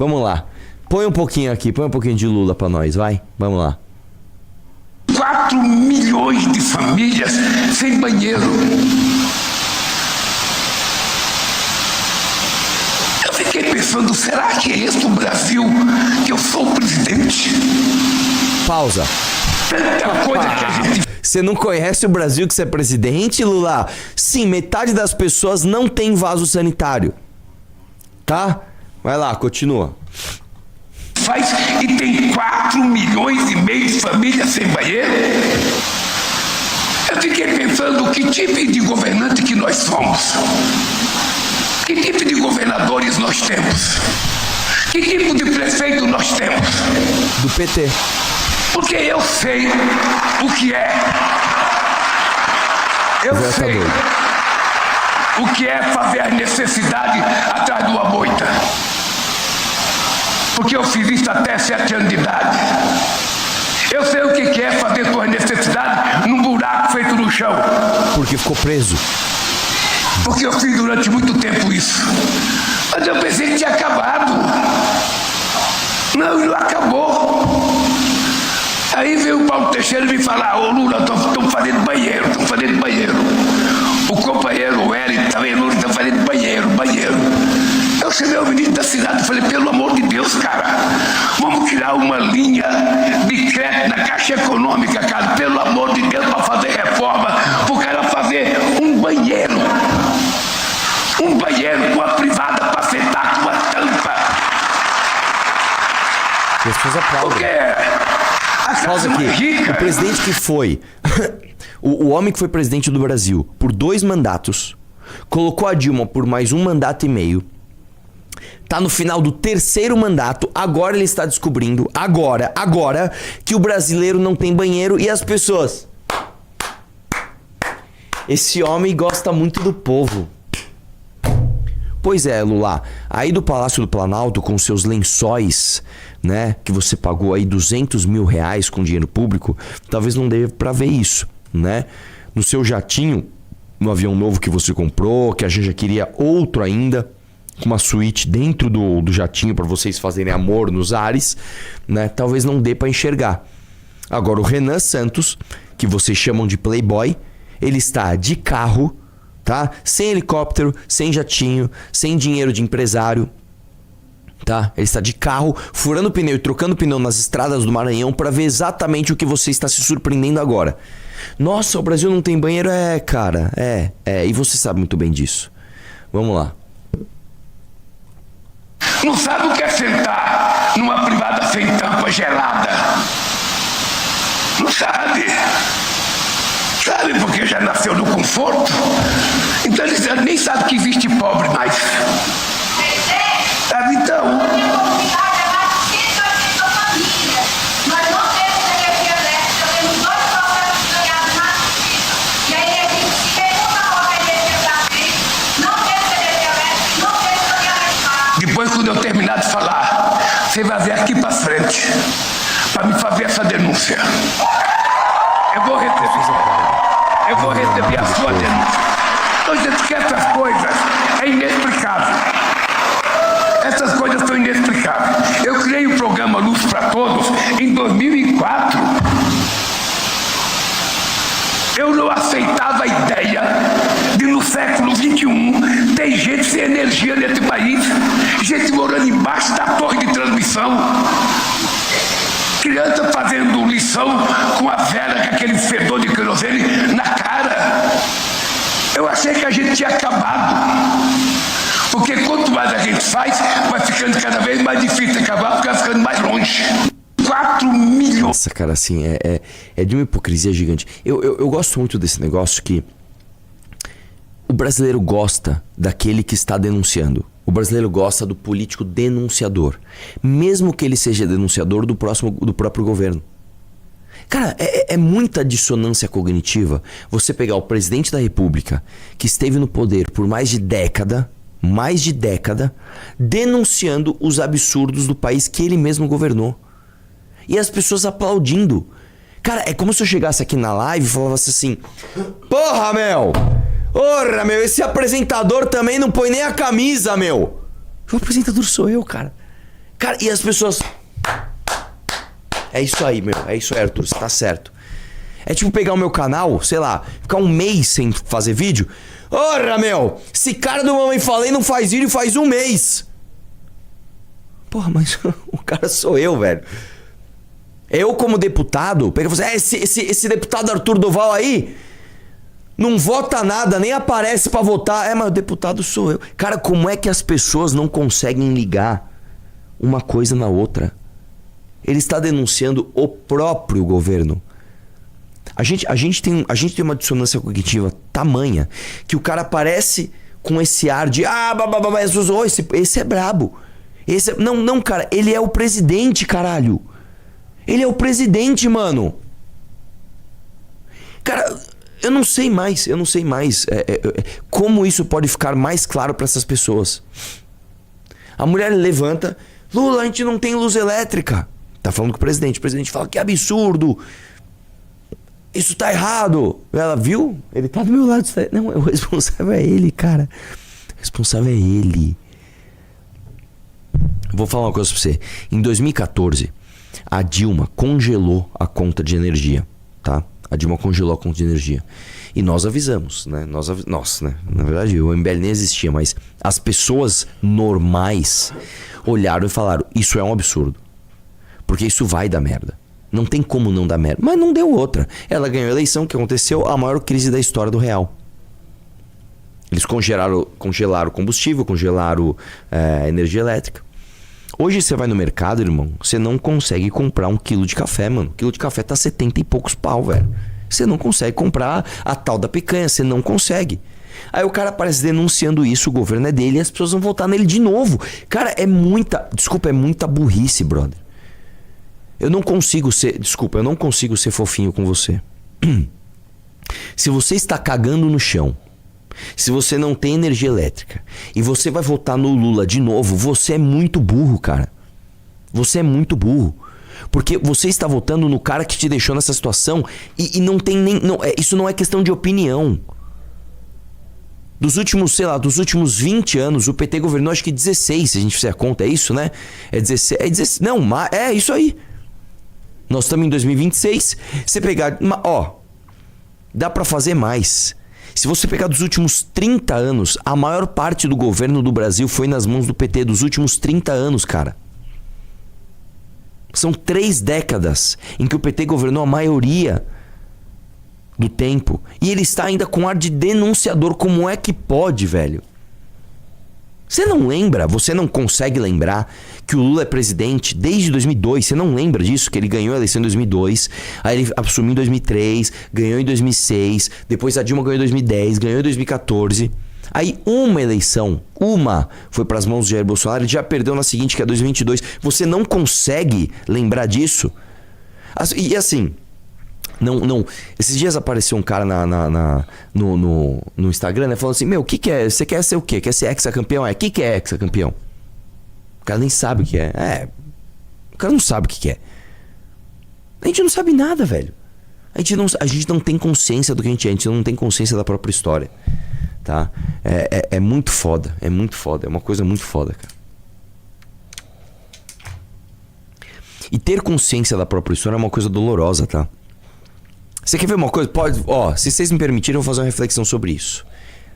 Vamos lá. Põe um pouquinho aqui, põe um pouquinho de Lula pra nós, vai? Vamos lá. 4 milhões de famílias sem banheiro. Eu fiquei pensando, será que é esse o Brasil que eu sou o presidente? Pausa. Tanta coisa que a gente... Você não conhece o Brasil que você é presidente, Lula? Sim, metade das pessoas não tem vaso sanitário. Tá? Vai lá, continua. faz e tem 4 milhões e meio de famílias sem banheiro. Eu fiquei pensando que tipo de governante que nós somos. Que tipo de governadores nós temos? Que tipo de prefeito nós temos? Do PT. Porque eu sei o que é. Eu sei o que é fazer a necessidade atrás de uma moita. Porque eu fiz isso até 7 anos de idade. Eu sei o que é fazer suas necessidades num buraco feito no chão. Porque ficou preso. Porque eu fiz durante muito tempo isso. Mas eu pensei que tinha acabado. Não acabou. Aí veio o Paulo Teixeira me falar: ô Lula, estão fazendo banheiro, estão fazendo banheiro. O companheiro, o Hélio, também, Lula, estão fazendo banheiro. Eu chamei o ministro da cidade e falei: pelo amor de Deus, cara, vamos criar uma linha de crédito na Caixa Econômica, cara, pelo amor de Deus, para fazer reforma, para o cara fazer um banheiro com a privada para sentar com uma tampa. As pessoas aplaudem. Porque a Pausa classe aqui. rica... O presidente que foi... o homem que foi presidente do Brasil por 2 mandatos, colocou a Dilma por mais 1 mandato e meio, tá no final do 3º mandato, agora ele está descobrindo, agora, que o brasileiro não tem banheiro e as pessoas... Esse homem gosta muito do povo. Pois é, Lula, aí do Palácio do Planalto com seus lençóis, né, que você pagou aí 200 mil reais com dinheiro público, talvez não dê pra ver isso, né? No seu jatinho, no avião novo que você comprou, que a gente já queria outro ainda, com uma suíte dentro do jatinho pra vocês fazerem amor nos ares, né? Talvez não dê pra enxergar. Agora o Renan Santos, que vocês chamam de playboy, ele está de carro, tá? Sem helicóptero, sem jatinho, sem dinheiro de empresário, tá? Ele está de carro, furando pneu e trocando pneu nas estradas do Maranhão para ver exatamente o que você está se surpreendendo agora. Nossa, o Brasil não tem banheiro? É, cara, e você sabe muito bem disso. Vamos lá. Não sabe o que é sentar numa privada sem tampa gelada. Não sabe. Sabe porque já nasceu no conforto? Então eles nem sabem que existe pobre mais. Sabe, então... Depois, quando eu terminar de falar, você vai vir aqui para frente para me fazer essa denúncia. Eu vou receber a sua denúncia. Então, gente, que essas coisas é inexplicável. Essas coisas são inexplicáveis. Eu criei o programa Luz para Todos em 2004. Eu não aceitava a ideia de, no século XXI, ter gente sem energia nesse país, gente morando embaixo da torre de transmissão, criança fazendo lição com a vela, com aquele fedor de querosene na cara. Eu achei que a gente tinha acabado. Porque quanto mais a gente faz, vai ficando cada vez mais difícil de acabar, porque vai ficando mais longe. 4 milhões. Nossa, cara, assim, é de uma hipocrisia gigante. Eu gosto muito desse negócio que o brasileiro gosta daquele que está denunciando. O brasileiro gosta do político denunciador, mesmo que ele seja denunciador do próprio governo. Cara, é muita dissonância cognitiva você pegar o presidente da República, que esteve no poder por mais de década, denunciando os absurdos do país que ele mesmo governou. E as pessoas aplaudindo. Cara, é como se eu chegasse aqui na live e falasse assim: porra, meu! Esse apresentador também não põe nem a camisa, meu! O apresentador sou eu, cara. Cara, e as pessoas... É isso aí, meu. É isso aí, Arthur. Você tá certo. É tipo pegar o meu canal, sei lá, ficar um mês sem fazer vídeo. Ora, meu! Esse cara do Mamãe Falei não faz vídeo faz um mês. Porra, mas o cara sou eu, velho. Eu, como deputado, pega e fala assim, esse deputado Arthur Duval aí não vota nada, nem aparece pra votar. Mas o deputado sou eu. Cara, como é que as pessoas não conseguem ligar uma coisa na outra? Ele está denunciando o próprio governo. A gente tem uma dissonância cognitiva tamanha que o cara aparece com esse ar de esse é brabo. Não, cara, ele é o presidente, caralho. Ele é o presidente, mano. Cara, eu não sei mais como isso pode ficar mais claro para essas pessoas. A mulher levanta, Lula, a gente não tem luz elétrica. Tá falando com o presidente fala que absurdo. Isso tá errado. Ela viu? Ele tá do meu lado. Não, o responsável é ele, cara. O responsável é ele. Vou falar uma coisa pra você. Em 2014, a Dilma congelou a conta de energia, tá? A Dilma congelou a conta de energia. E nós avisamos, né? Nós, né? Na verdade, o MBL nem existia, mas as pessoas normais olharam e falaram, isso é um absurdo. Porque isso vai dar merda. Não tem como não dar merda. Mas não deu outra. Ela ganhou a eleição, que aconteceu a maior crise da história do real. Eles congelaram o combustível, congelaram a energia elétrica. Hoje você vai no mercado, irmão, você não consegue comprar 1 quilo de café, mano. O quilo de café tá 70 e poucos pau, velho. Você não consegue comprar a tal da picanha, você não consegue. Aí o cara aparece denunciando isso, o governo é dele e as pessoas vão votar nele de novo. Cara, é muita burrice, brother. Eu não consigo ser fofinho com você. Se você está cagando no chão, se você não tem energia elétrica e você vai votar no Lula de novo, você é muito burro, cara. Você é muito burro. Porque você está votando no cara que te deixou nessa situação e não tem nem... isso não é questão de opinião. Dos últimos 20 anos, o PT governou acho que 16, se a gente fizer a conta, é isso, né? É 16, não, é isso aí. Nós estamos em 2026. Você pegar... dá pra fazer mais. Se você pegar dos últimos 30 anos, a maior parte do governo do Brasil foi nas mãos do PT dos últimos 30 anos, cara. São 3 décadas em que o PT governou a maioria do tempo. E ele está ainda com ar de denunciador. Como é que pode, velho? Você não lembra, você não consegue lembrar que o Lula é presidente desde 2002. Você não lembra disso, que ele ganhou a eleição em 2002, aí ele assumiu em 2003, ganhou em 2006, depois a Dilma ganhou em 2010, ganhou em 2014. Aí uma eleição, foi para as mãos de Jair Bolsonaro, ele já perdeu na seguinte, que é 2022. Você não consegue lembrar disso? E assim... Não. Esses dias apareceu um cara no Instagram, né? Falando assim, meu, o que é? Você quer ser o quê? Quer ser hexacampeão? O que é hexacampeão? O cara nem sabe o que é. O cara não sabe o que é. A gente não sabe nada, velho. A gente não tem consciência do que a gente não tem consciência da própria história. Tá? É muito foda. É muito foda. É uma coisa muito foda, cara. E ter consciência da própria história é uma coisa dolorosa, tá? Você quer ver uma coisa? Pode, se vocês me permitirem, eu vou fazer uma reflexão sobre isso.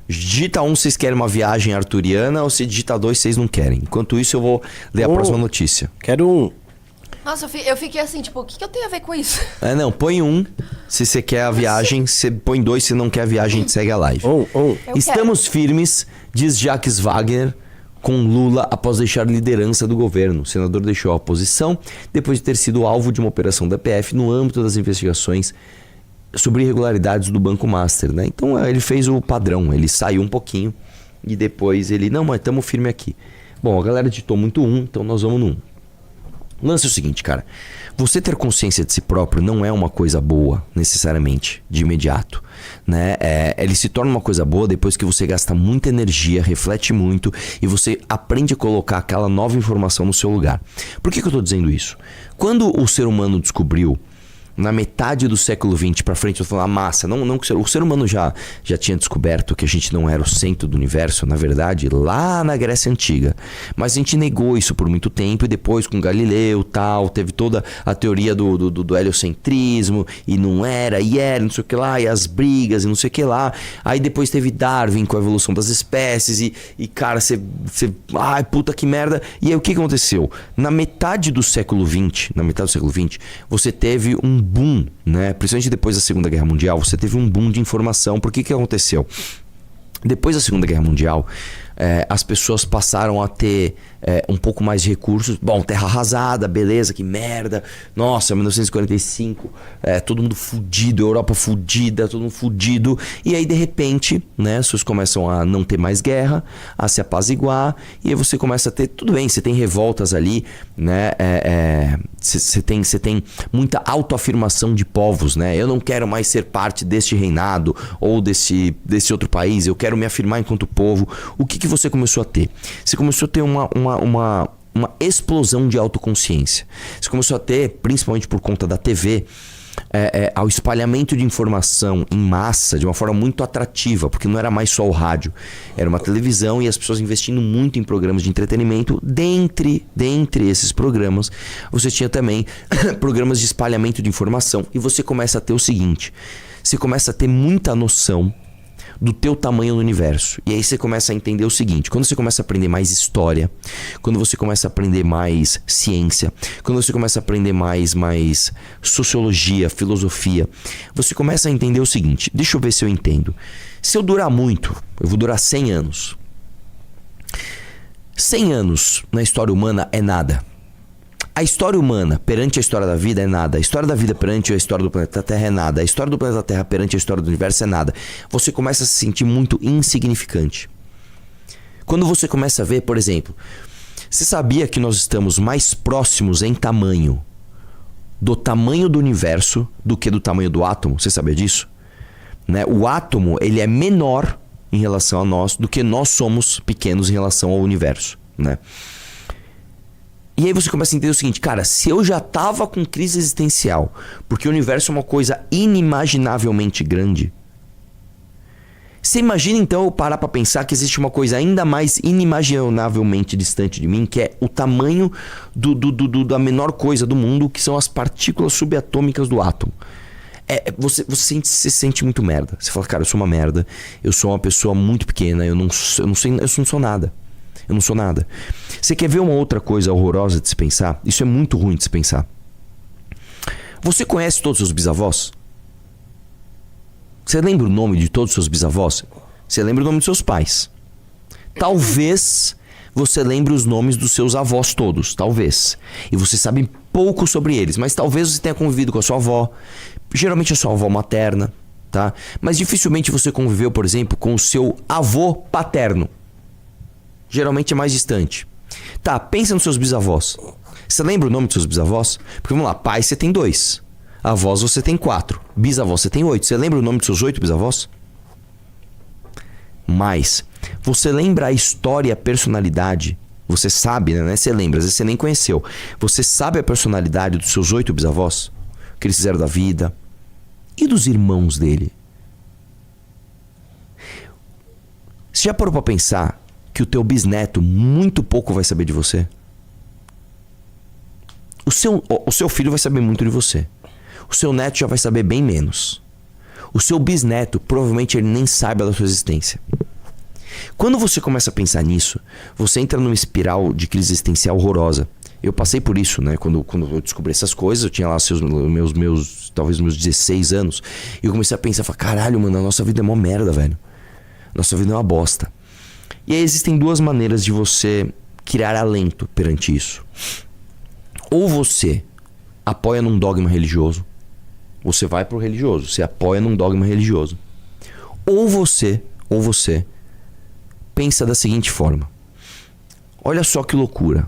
Digita 1, vocês querem uma viagem arturiana, ou se digita 2, vocês não querem. Enquanto isso, eu vou ler a próxima notícia. Quero 1. Nossa, eu fiquei assim, tipo, o que eu tenho a ver com isso? Não, põe 1 se você quer a viagem, você põe 2 se não quer a viagem, a gente segue a live. Estamos firmes, diz Jacques Wagner, com Lula após deixar liderança do governo. O senador deixou a oposição depois de ter sido alvo de uma operação da PF no âmbito das investigações sobre irregularidades do Banco Master, né? Então ele fez o padrão, ele saiu um pouquinho e depois ele, não, mas estamos firme aqui. Bom, a galera ditou muito 1, então nós vamos no 1. O lance é o seguinte, cara, você ter consciência de si próprio não é uma coisa boa, necessariamente, de imediato, né? Ele se torna uma coisa boa depois que você gasta muita energia, reflete muito e você aprende a colocar aquela nova informação no seu lugar. Por que eu tô dizendo isso? Quando o ser humano descobriu na metade do século XX pra frente, eu tô falando a massa, não que o ser humano já tinha descoberto que a gente não era o centro do universo, na verdade, lá na Grécia Antiga. Mas a gente negou isso por muito tempo e depois com Galileu tal, teve toda a teoria do heliocentrismo e não era, e era, não sei o que lá, e as brigas e não sei o que lá. Aí depois teve Darwin com a evolução das espécies e cara, você ai, puta que merda. E aí o que aconteceu? Na metade do século XX, você teve um boom, né? Principalmente depois da Segunda Guerra Mundial, você teve um boom de informação. Por que aconteceu? Depois da Segunda Guerra Mundial, as pessoas passaram a ter um pouco mais de recursos. Bom, terra arrasada, beleza, que merda. Nossa, 1945, todo mundo fudido, Europa fudida, todo mundo fudido. E aí, de repente, né, as pessoas começam a não ter mais guerra, a se apaziguar. E aí você começa a ter, tudo bem, você tem revoltas ali, né? Você tem muita autoafirmação de povos, né? Eu não quero mais ser parte deste reinado ou desse outro país, eu quero me afirmar enquanto povo. O que você começou a ter? Você começou a ter uma explosão de autoconsciência. Você começou a ter, principalmente por conta da TV, ao espalhamento de informação em massa de uma forma muito atrativa, porque não era mais só o rádio, era uma televisão e as pessoas investindo muito em programas de entretenimento. Dentre esses programas, você tinha também programas de espalhamento de informação, e você começa a ter o seguinte: você começa a ter muita noção do teu tamanho no universo. E aí você começa a entender o seguinte: quando você começa a aprender mais história, quando você começa a aprender mais ciência, quando você começa a aprender mais sociologia, filosofia, você começa a entender o seguinte: deixa eu ver se eu entendo. Se eu durar muito, eu vou durar 100 anos. 100 anos na história humana é nada. A história humana perante a história da vida é nada. A história da vida perante a história do planeta Terra é nada. A história do planeta Terra perante a história do universo é nada. Você começa a se sentir muito insignificante. Quando você começa a ver, por exemplo, você sabia que nós estamos mais próximos em tamanho do tamanho do universo do que do tamanho do átomo? Você sabia disso? Né? O átomo, ele é menor em relação a nós do que nós somos pequenos em relação ao universo, né? E aí você começa a entender o seguinte: cara, se eu já tava com crise existencial porque o universo é uma coisa inimaginavelmente grande, você imagina então eu parar pra pensar que existe uma coisa ainda mais inimaginavelmente distante de mim, que é o tamanho da menor coisa do mundo, que são as partículas subatômicas do átomo. Você se sente muito merda. Você fala: cara, eu sou uma merda, eu sou uma pessoa muito pequena, eu não sou nada. Eu não sou nada. Você quer ver uma outra coisa horrorosa de se pensar? Isso é muito ruim de se pensar. Você conhece todos os seus bisavós? Você lembra o nome de todos os seus bisavós? Você lembra o nome dos seus pais. Talvez você lembre os nomes dos seus avós todos. Talvez. E você sabe pouco sobre eles. Mas talvez você tenha convivido com a sua avó. Geralmente a sua avó materna, tá? Mas dificilmente você conviveu, por exemplo, com o seu avô paterno. Geralmente é mais distante. Tá, pensa nos seus bisavós. Você lembra o nome dos seus bisavós? Porque vamos lá, pai você tem 2. Avós você tem 4. Bisavós você tem 8. Você lembra o nome dos seus 8 bisavós? Mas você lembra a história e a personalidade? Você sabe, né? Você lembra, às vezes você nem conheceu. Você sabe a personalidade dos seus 8 bisavós? O que eles fizeram da vida? E dos irmãos dele? Você já parou pra pensar que o teu bisneto muito pouco vai saber de você? O seu filho vai saber muito de você. O seu neto já vai saber bem menos. O seu bisneto, provavelmente ele nem saiba da sua existência. Quando você começa a pensar nisso, você entra numa espiral de crise existencial horrorosa. Eu passei por isso, né? Quando eu descobri essas coisas, eu tinha lá talvez meus 16 anos. E eu comecei a pensar, caralho, mano, a nossa vida é mó merda, velho. Nossa vida é uma bosta. E aí existem 2 maneiras de você criar alento perante isso. Ou você apoia num dogma religioso. Você vai pro religioso, você apoia num dogma religioso. Ou você pensa da seguinte forma: olha só que loucura.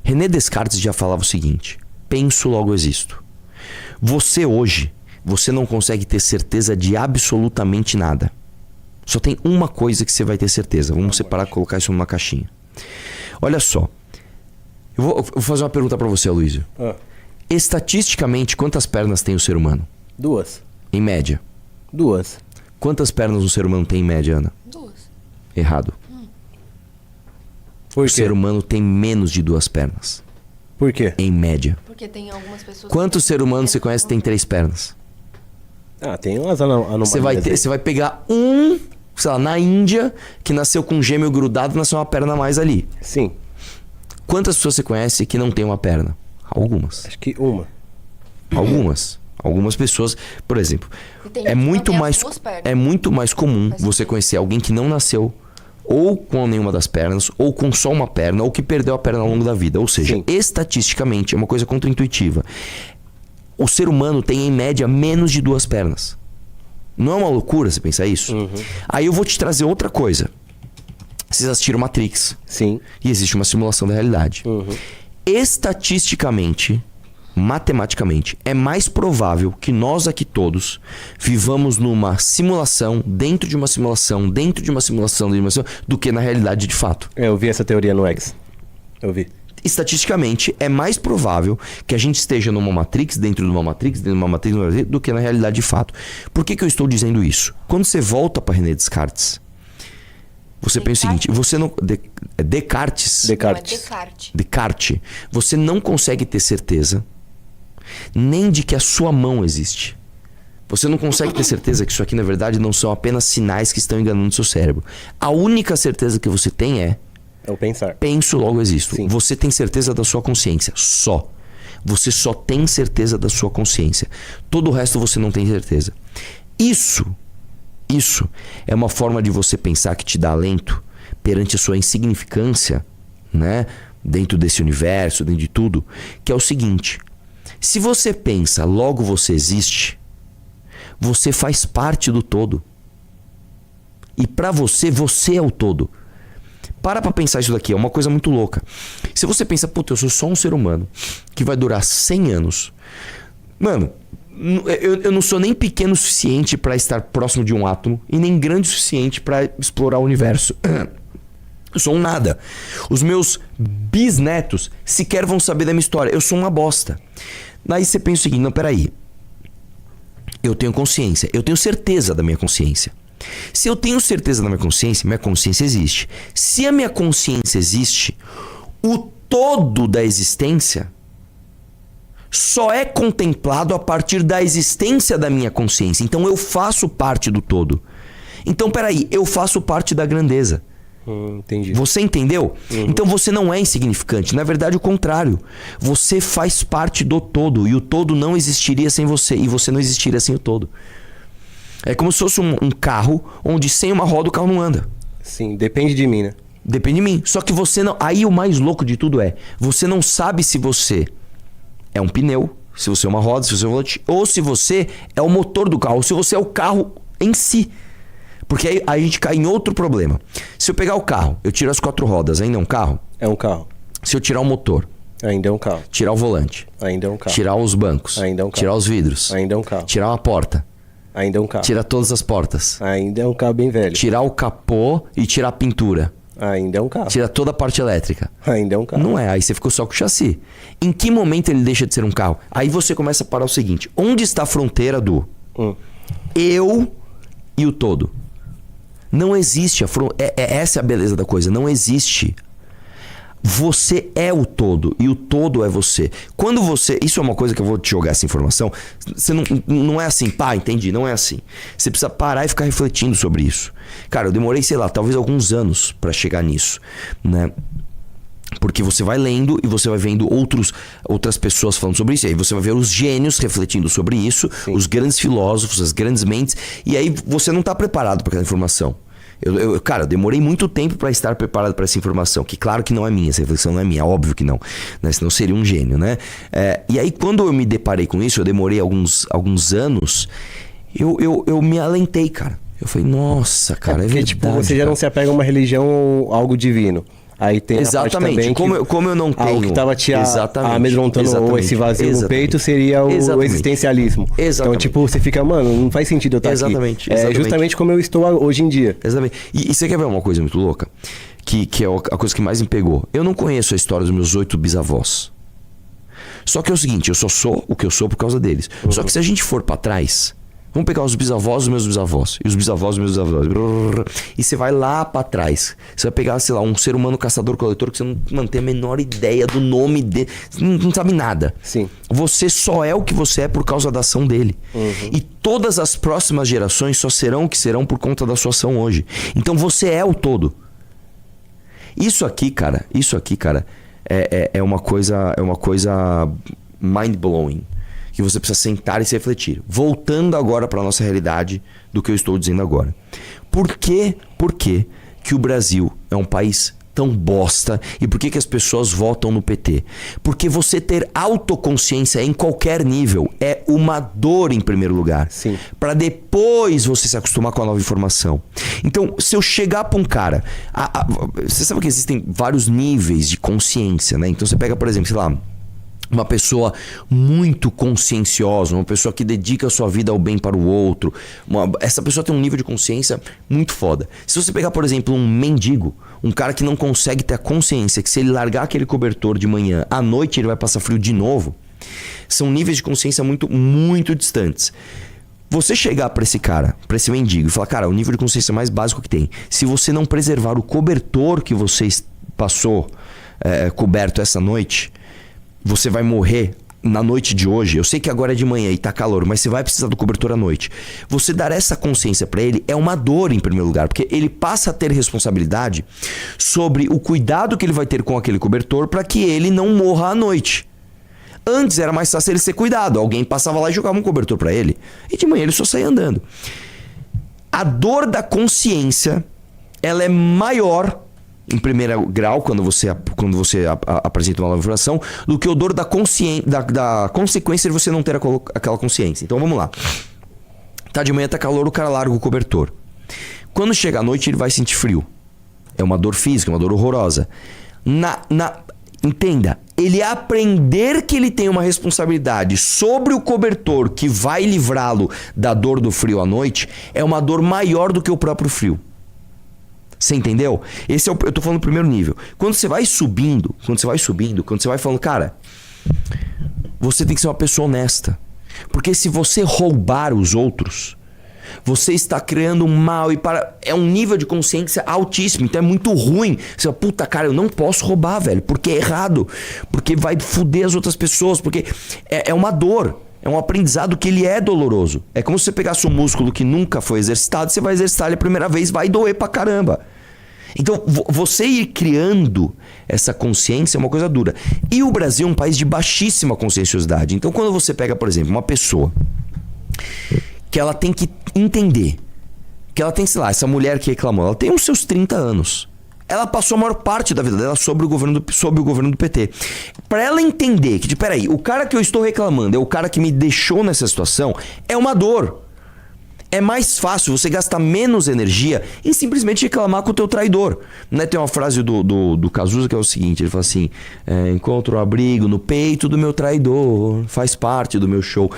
René Descartes já falava o seguinte: penso, logo existo. Você hoje, você não consegue ter certeza de absolutamente nada. Só tem uma coisa que você vai ter certeza. Vamos separar e colocar isso numa caixinha. Olha só. Eu vou fazer uma pergunta pra você, Aloysio. Estatisticamente, quantas pernas tem o ser humano? 2. Em média. 2. Quantas pernas o ser humano tem em média, Ana? 2. Errado. Por O quê? ser humano tem menos de 2 pernas. Por quê? Em média. Porque tem algumas pessoas... Quantos ser humanos você conhece que tem 3 pernas? Ah, tem umas anomalias. Você vai pegar um, sei lá, na Índia, que nasceu com um gêmeo grudado, nasceu uma perna a mais ali. Sim, Quantas pessoas você conhece que não tem uma perna? Algumas. acho que uma. Algumas. Algumas pessoas, por exemplo, E tem é gente que muito não tem mais as 2 pernas. é muito mais comum Faz você sentido. conhecer alguém que não nasceu ou com nenhuma das pernas, ou com só uma perna, ou que perdeu a perna ao longo da vida. Ou seja, Sim. estatisticamente é uma coisa contraintuitiva. O ser humano tem em média menos de 2 pernas. Não é uma loucura você pensar isso? Aí eu vou te trazer outra coisa. Vocês assistiram Matrix Sim. e existe uma simulação da realidade. Estatisticamente, matematicamente, é mais provável que nós aqui todos vivamos numa simulação, dentro de uma simulação, dentro de uma simulação, dentro de uma simulação, do que na realidade de fato. Eu vi essa teoria no X. Eu vi. Estatisticamente, é mais provável que a gente esteja numa Matrix, dentro de uma Matrix, dentro de uma Matrix, do que na realidade de fato. Por que eu estou dizendo isso? Quando você volta para René Descartes, você pensa o seguinte, você não... Descartes. Não, é Descartes. Descartes. Descartes, você não consegue ter certeza nem de que a sua mão existe. Você não consegue ter certeza que isso aqui, na verdade, não são apenas sinais que estão enganando seu cérebro. A única certeza que você tem é: É o pensar. penso, logo existo. Sim. Você tem certeza da sua consciência. Só. Você só tem certeza da sua consciência. Todo o resto você não tem certeza. Isso é uma forma de você pensar que te dá alento perante a sua insignificância, né? Dentro desse universo, dentro de tudo. Que é o seguinte: se você pensa, logo você existe, você faz parte do todo. E pra você, você é o todo. Para pra pensar isso daqui, é uma coisa muito louca. Se você pensa, puta, eu sou só um ser humano que vai durar 100 anos. Mano, eu não sou nem pequeno o suficiente pra estar próximo de um átomo e nem grande o suficiente pra explorar o universo. Eu sou um nada. Os meus bisnetos sequer vão saber da minha história. Eu sou uma bosta. Daí você pensa o seguinte: não, peraí. Eu tenho consciência. Eu tenho certeza da minha consciência. Se eu tenho certeza da minha consciência existe. Se a minha consciência existe, o todo da existência só é contemplado a partir da existência da minha consciência. Então eu faço parte do todo. Então, peraí, eu faço parte da grandeza. Entendi. Você entendeu? Então você não é insignificante. Na verdade, o contrário. Você faz parte do todo. E o todo não existiria sem você. E você não existiria sem o todo. É como se fosse um carro onde sem uma roda o carro não anda. Sim, depende de mim, né? Depende de mim. Só que você não... Aí o mais louco de tudo é: você não sabe se você é um pneu, se você é uma roda, se você é um volante, ou se você é o motor do carro, ou se você é o carro em si. Porque aí a gente cai em outro problema. Se eu pegar o carro, eu tiro as 4 rodas, ainda é um carro? É um carro. Se eu tirar o motor, Ainda é um carro. tirar o volante, Ainda é um carro. tirar os bancos, Ainda é um carro. tirar os vidros, Ainda é um carro. tirar uma porta, Ainda é um carro. tirar todas as portas, Ainda é um carro bem velho. tirar o capô e tirar a pintura, Ainda é um carro. tirar toda a parte elétrica. Ainda é um carro. Não é, aí você ficou só com o chassi. Em que momento ele deixa de ser um carro? Aí você começa a parar o seguinte: onde está a fronteira do eu e o todo? Não existe essa é a beleza da coisa. Não existe. Você é o todo e o todo é você. Quando você... Isso é uma coisa que eu vou te jogar essa informação. Você não é assim, pá, entendi. Não é assim. Você precisa parar e ficar refletindo sobre isso. Cara, eu demorei, sei lá, talvez alguns anos pra chegar nisso, né? Porque você vai lendo e você vai vendo outras pessoas falando sobre isso. E aí você vai ver os gênios refletindo sobre isso, os grandes filósofos, as grandes mentes. E aí você não está preparado para aquela informação. Cara, eu demorei muito tempo para estar preparado para essa informação. Que claro que não é minha, essa reflexão não é minha, óbvio que não, né? Senão eu seria um gênio, né? E aí quando eu me deparei com isso, eu demorei alguns anos, eu me alentei, cara. Eu falei, nossa, cara, é porque, verdade. tipo, você já não se apega a uma religião ou algo divino. Aí tem Exatamente. a parte também Como eu não tenho... algo que tava te amedrontando ou esse vazio no peito seria o existencialismo. Exatamente. Então, tipo, você fica, mano, não faz sentido eu estar Exatamente. aqui. É justamente como eu estou hoje em dia. Exatamente. E você quer ver uma coisa muito louca? Que é a coisa que mais me pegou. Eu não conheço a história dos meus 8 bisavós. Só que é o seguinte, eu só sou o que eu sou por causa deles. Só que se a gente for pra trás, vamos pegar os bisavós dos meus bisavós e os bisavós dos meus bisavós, e você vai lá pra trás. Você vai pegar, sei lá, um ser humano caçador-coletor que você não tem a menor ideia do nome dele, não sabe nada. Sim. Você só é o que você é por causa da ação dele. E todas as próximas gerações só serão o que serão por conta da sua ação hoje. Então você é o todo. Isso aqui, cara, é uma coisa mind-blowing, que você precisa sentar e se refletir. Voltando agora para nossa realidade do que eu estou dizendo agora. Por que o Brasil é um país tão bosta e por que as pessoas votam no PT? Porque você ter autoconsciência em qualquer nível é uma dor em primeiro lugar. Sim. Para depois você se acostumar com a nova informação. Então, se eu chegar para um cara... você sabe que existem vários níveis de consciência, né? Então você pega, por exemplo, sei lá, uma pessoa muito conscienciosa, uma pessoa que dedica a sua vida ao bem para o outro. Essa pessoa tem um nível de consciência muito foda. Se você pegar, por exemplo, um mendigo, um cara que não consegue ter a consciência que se ele largar aquele cobertor de manhã, à noite ele vai passar frio de novo, são níveis de consciência muito, muito distantes. Você chegar para esse cara, para esse mendigo e falar, cara, o nível de consciência mais básico que tem, se você não preservar o cobertor que você passou coberto essa noite, você vai morrer na noite de hoje. Eu sei que agora é de manhã e tá calor, mas você vai precisar do cobertor à noite. Você dar essa consciência para ele é uma dor em primeiro lugar, porque ele passa a ter responsabilidade sobre o cuidado que ele vai ter com aquele cobertor para que ele não morra à noite. Antes era mais fácil ele ser cuidado. Alguém passava lá e jogava um cobertor para ele e de manhã ele só saía andando. A dor da consciência, ela é maior em primeiro grau, quando você apresenta uma nova informação, do que o dor da consequência de você não ter aquela consciência. Então vamos lá. Tá de manhã, tá calor, o cara larga o cobertor. Quando chega à noite, ele vai sentir frio. É uma dor física, uma dor horrorosa. Entenda, ele aprender que ele tem uma responsabilidade sobre o cobertor que vai livrá-lo da dor do frio à noite é uma dor maior do que o próprio frio. Você entendeu? Eu tô falando do primeiro nível. Quando você vai subindo, quando você vai falando, cara, você tem que ser uma pessoa honesta. Porque se você roubar os outros, você está criando um mal é um nível de consciência altíssimo. Então é muito ruim. Você fala, puta, cara, eu não posso roubar, velho, porque é errado. Porque vai foder as outras pessoas. Porque é uma dor. É um aprendizado que ele é doloroso. É como se você pegasse um músculo que nunca foi exercitado, você vai exercitar ele a primeira vez, vai doer pra caramba. Então, você ir criando essa consciência é uma coisa dura. E o Brasil é um país de baixíssima conscienciosidade. Então, quando você pega, por exemplo, uma pessoa que ela tem que entender que ela tem, sei lá, essa mulher que reclamou, ela tem uns seus 30 anos. Ela passou a maior parte da vida dela sob o governo do PT. Pra ela entender que, peraí, o cara que eu estou reclamando é o cara que me deixou nessa situação, é uma dor. É mais fácil você gastar menos energia em simplesmente reclamar com o teu traidor. Né? Tem uma frase do Cazuza que é o seguinte, ele fala assim, encontro um abrigo no peito do meu traidor, faz parte do meu show.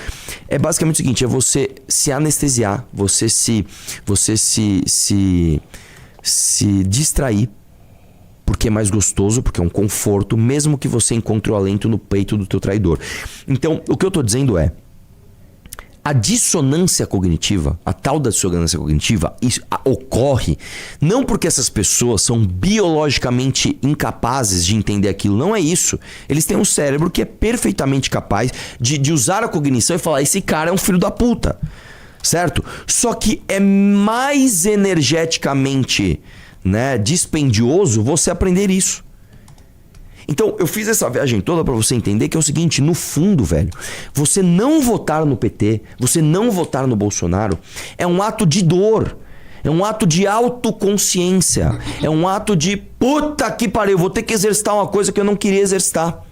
É basicamente o seguinte, é você se anestesiar, você se distrair, porque é mais gostoso, porque é um conforto, mesmo que você encontre o alento no peito do teu traidor. Então, o que eu tô dizendo é, a dissonância cognitiva, a tal da dissonância cognitiva, ocorre não porque essas pessoas são biologicamente incapazes de entender aquilo, não é isso. Eles têm um cérebro que é perfeitamente capaz de usar a cognição e falar, esse cara é um filho da puta, certo? Só que é mais energeticamente, né, dispendioso você aprender isso. Então, eu fiz essa viagem toda pra você entender que é o seguinte, no fundo, velho, você não votar no PT, você não votar no Bolsonaro, é um ato de dor, é um ato de autoconsciência, é um ato de puta que pariu, eu vou ter que exercitar uma coisa que eu não queria exercitar.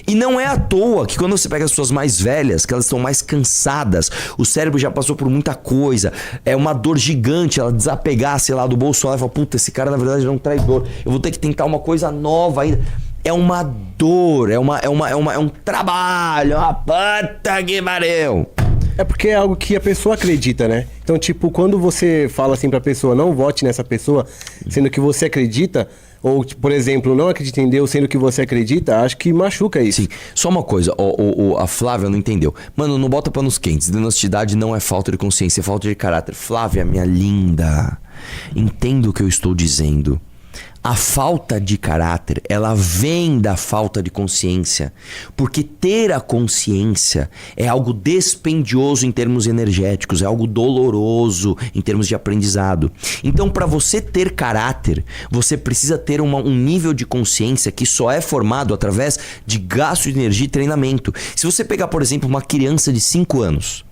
E não é à toa que quando você pega as pessoas mais velhas, que elas estão mais cansadas, o cérebro já passou por muita coisa, é uma dor gigante ela desapegar, sei lá, do Bolsonaro e falar, puta, esse cara na verdade é um traidor, eu vou ter que tentar uma coisa nova ainda. É uma dor, é um trabalho, uma puta que pariu. É porque é algo que a pessoa acredita, né? Então, tipo, quando você fala assim pra pessoa, não vote nessa pessoa, sendo que você acredita, Ou, por exemplo, não acredita em Deus sendo que você acredita, acho que machuca isso. Sim. Só uma coisa, a Flávia não entendeu. Mano, não bota panos quentes. Desonestidade não é falta de consciência, é falta de caráter. Flávia, minha linda, entenda o que eu estou dizendo. A falta de caráter, ela vem da falta de consciência. Porque ter a consciência é algo dispendioso em termos energéticos, é algo doloroso em termos de aprendizado. Então, para você ter caráter, você precisa ter um nível de consciência que só é formado através de gasto de energia e treinamento. Se você pegar, por exemplo, uma criança de 5 anos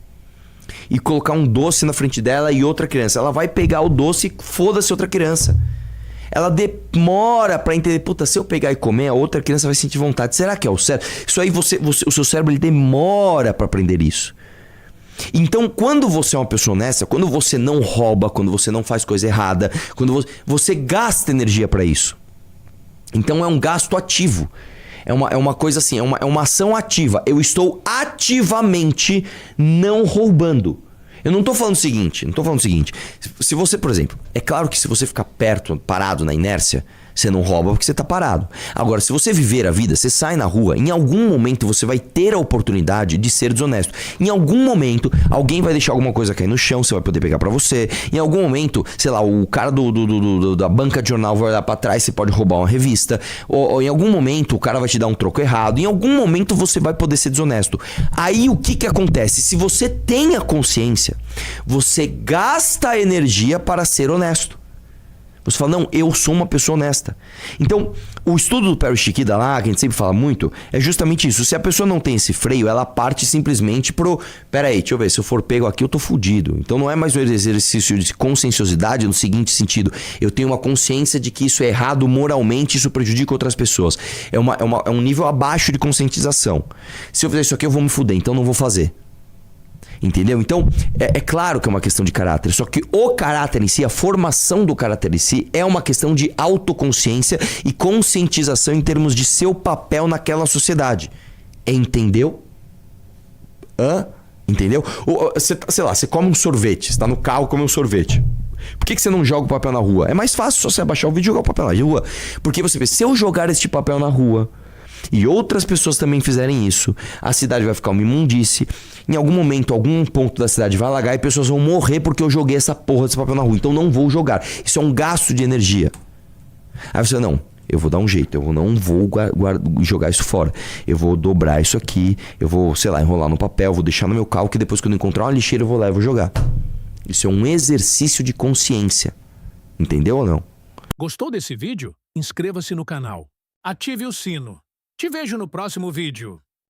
e colocar um doce na frente dela e outra criança, ela vai pegar o doce e foda-se outra criança. Ela demora pra entender, puta, se eu pegar e comer, a outra criança vai sentir vontade. Será que é o cérebro? Isso aí, o seu cérebro ele demora pra aprender isso. Então, quando você é uma pessoa honesta, quando você não rouba, quando você não faz coisa errada, quando você gasta energia pra isso. Então é um gasto ativo. É uma coisa assim, é uma ação ativa. Eu estou ativamente não roubando. Eu não tô falando o seguinte, se você, por exemplo, é claro que se você ficar parado na inércia, você não rouba porque você tá parado. Agora, se você viver a vida, você sai na rua, em algum momento você vai ter a oportunidade de ser desonesto. Em algum momento, alguém vai deixar alguma coisa cair no chão, você vai poder pegar pra você. Em algum momento, sei lá, o cara da banca de jornal vai olhar pra trás, você pode roubar uma revista. Ou em algum momento, o cara vai te dar um troco errado. Em algum momento, você vai poder ser desonesto. Aí, o que acontece? Se você tem a consciência, você gasta a energia para ser honesto. Você fala, não, eu sou uma pessoa honesta. Então, o estudo do Perry Chiquida lá, que a gente sempre fala muito, é justamente isso. Se a pessoa não tem esse freio, ela parte simplesmente pro... Peraí, deixa eu ver, se eu for pego aqui, eu tô fudido. Então não é mais um exercício de conscienciosidade no seguinte sentido. Eu tenho uma consciência de que isso é errado moralmente, isso prejudica outras pessoas. É um nível abaixo de conscientização. Se eu fizer isso aqui, eu vou me fuder, então não vou fazer. Entendeu? Então, é claro que é uma questão de caráter. Só que o caráter em si, a formação do caráter em si, é uma questão de autoconsciência e conscientização em termos de seu papel naquela sociedade. Entendeu? Entendeu? Sei lá, você come um sorvete, você tá no carro, come um sorvete. Por que você não joga o papel na rua? É mais fácil só você abaixar o vídeo e jogar o papel na rua. Porque você vê, se eu jogar este papel na rua e outras pessoas também fizerem isso, a cidade vai ficar uma imundície. Em algum momento, algum ponto da cidade vai alagar e pessoas vão morrer porque eu joguei essa porra desse papel na rua. Então não vou jogar. Isso é um gasto de energia. Aí você, não, eu vou dar um jeito. Eu não vou jogar isso fora. Eu vou dobrar isso aqui. Eu vou, sei lá, enrolar no papel. Vou deixar no meu carro que depois que eu encontrar uma lixeira eu vou lá e vou jogar. Isso é um exercício de consciência. Entendeu ou não? Gostou desse vídeo? Inscreva-se no canal. Ative o sino. Te vejo no próximo vídeo.